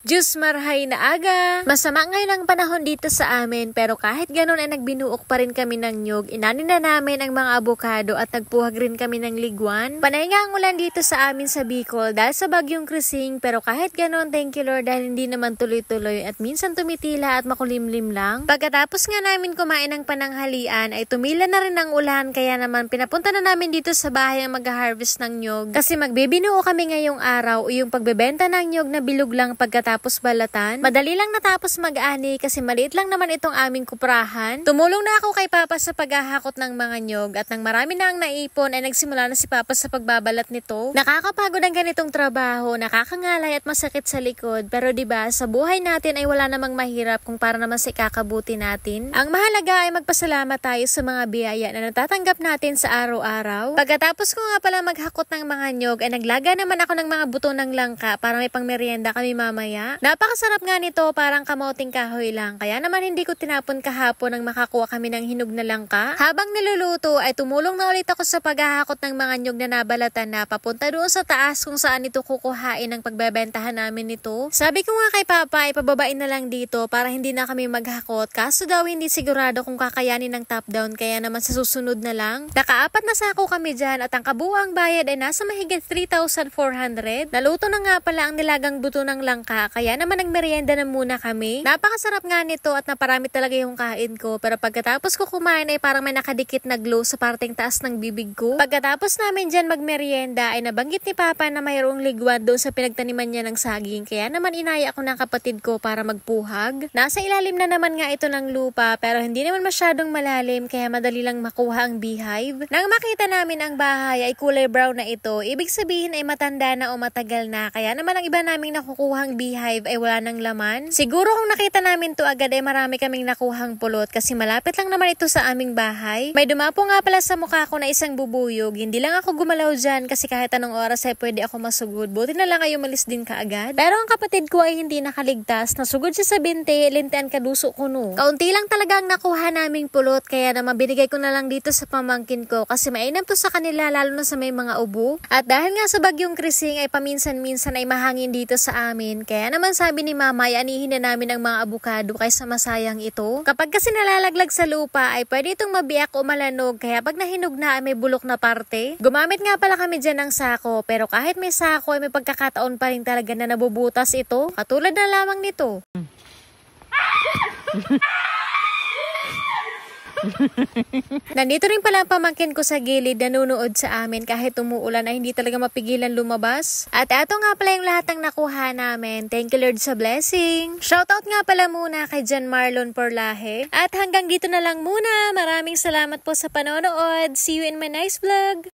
Diyos marhay na aga! Masama ngayon ang panahon dito sa amin pero kahit ganun ay nagbinuok pa rin kami ng nyug. Inanin na namin ang mga abokado at nagpuhag rin kami ng liguan. Panay nga ang ulan dito sa amin sa Bicol dahil sa bagyong Krising pero kahit ganun thank you Lord dahil hindi naman tuloy-tuloy at minsan tumitila at makulimlim lang. Pagkatapos nga namin kumain ng pananghalian ay tumila na rin ang ulan kaya naman pinapunta na namin dito sa bahay ang mag-harvest ng nyug. Kasi magbibinuo kami ngayong araw o yung pagbebenta ng nyug na bilog lang pagkatapos balatan. Madali lang natapos mag-ani kasi maliit lang naman itong aming kuprahan. Tumulong na ako kay Papa sa paghahakot ng mga nyog at nang marami na ang naipon ay nagsimula na si Papa sa pagbabalat nito. Nakakapagod ang ganitong trabaho, nakakangalay at masakit sa likod pero 'di ba sa buhay natin ay wala namang mahirap kung para naman sa ikakabuti natin. Ang mahalaga ay magpasalamat tayo sa mga biyaya na natatanggap natin sa araw-araw. Pagkatapos ko nga pala maghakot ng mga nyog ay naglaga naman ako ng mga buto ng langka para may pangmeryenda kami mamaya. Napakasarap nga nito, parang kamoting kahoy lang. Kaya naman hindi ko tinapon kahapon nang makakuha kami ng hinog na langka. Habang niluluto ay tumulong na ulit ako sa paghahakot ng mga nyog na nabalatan na papunta doon sa taas kung saan ito kukuhain ang pagbebentahan namin nito. Sabi ko nga kay Papa ay pababain na lang dito para hindi na kami maghakot. Kaso daw hindi sigurado kung kakayanin ng top down kaya naman sa susunod na lang. Nakaapat na sako kami dyan at ang kabuuang bayad ay nasa mahigit 3,400. Naluto na nga pala ang nilagang buto ng langka. Kaya naman nagmerienda na muna kami. Napakasarap nga nito at naparami talaga yung kain ko. Pero pagkatapos ko kumain ay parang may nakadikit na glow sa parteng taas ng bibig ko. Pagkatapos namin dyan magmerienda ay nabanggit ni Papa na mayroong liguan doon sa pinagtaniman niya ng saging. Kaya naman inaya ako ng kapatid ko para magpuhag. Nasa ilalim na naman nga ito ng lupa pero hindi naman masyadong malalim kaya madali lang makuha ang beehive. Nang makita namin ang bahay ay kulay brown na ito, ibig sabihin ay matanda na o matagal na. Kaya naman ang iba naming nakukuhang beehive ay wala ng laman. Siguro kung nakita namin to agad ay marami kaming nakuhang pulot kasi malapit lang naman ito sa aming bahay. May dumapo nga pala sa mukha ko na isang bubuyog. Hindi lang ako gumalaw dyan kasi kahit anong oras ay pwede ako masugod. Buti na lang ay umalis din kaagad. Pero ang kapatid ko ay hindi nakaligtas. Nasugod siya sa binti, lintian kaduso ko no. Kaunti lang talaga ang nakuha naming pulot kaya naman binigay ko na lang dito sa pamangkin ko kasi mainam to sa kanila lalo na sa may mga ubo. At dahil nga sa bagyong Krising ay paminsan-minsan ay mahangin dito sa amin kaya naman sabi ni Mama ay anihin na namin ang mga abukado kaysa masayang ito. Kapag kasi nalalaglag sa lupa ay pwede itong mabiyak o malanog kaya pag nahinog na ay may bulok na parte. Gumamit nga pala kami dyan ng sako pero kahit may sako ay may pagkakataon pa rin talaga na nabubutas ito. Katulad na lamang nito. Nandito rin pala ang pamangkin ko sa gilid nanunood sa amin kahit umuulan ay hindi talaga mapigilan lumabas. At eto nga pala yung lahat ng nakuha namin. Thank you Lord sa blessing. Shoutout nga pala muna kay Jan Marlon Porlahe. At hanggang dito na lang muna. Maraming salamat po sa panonood. See you in my next vlog.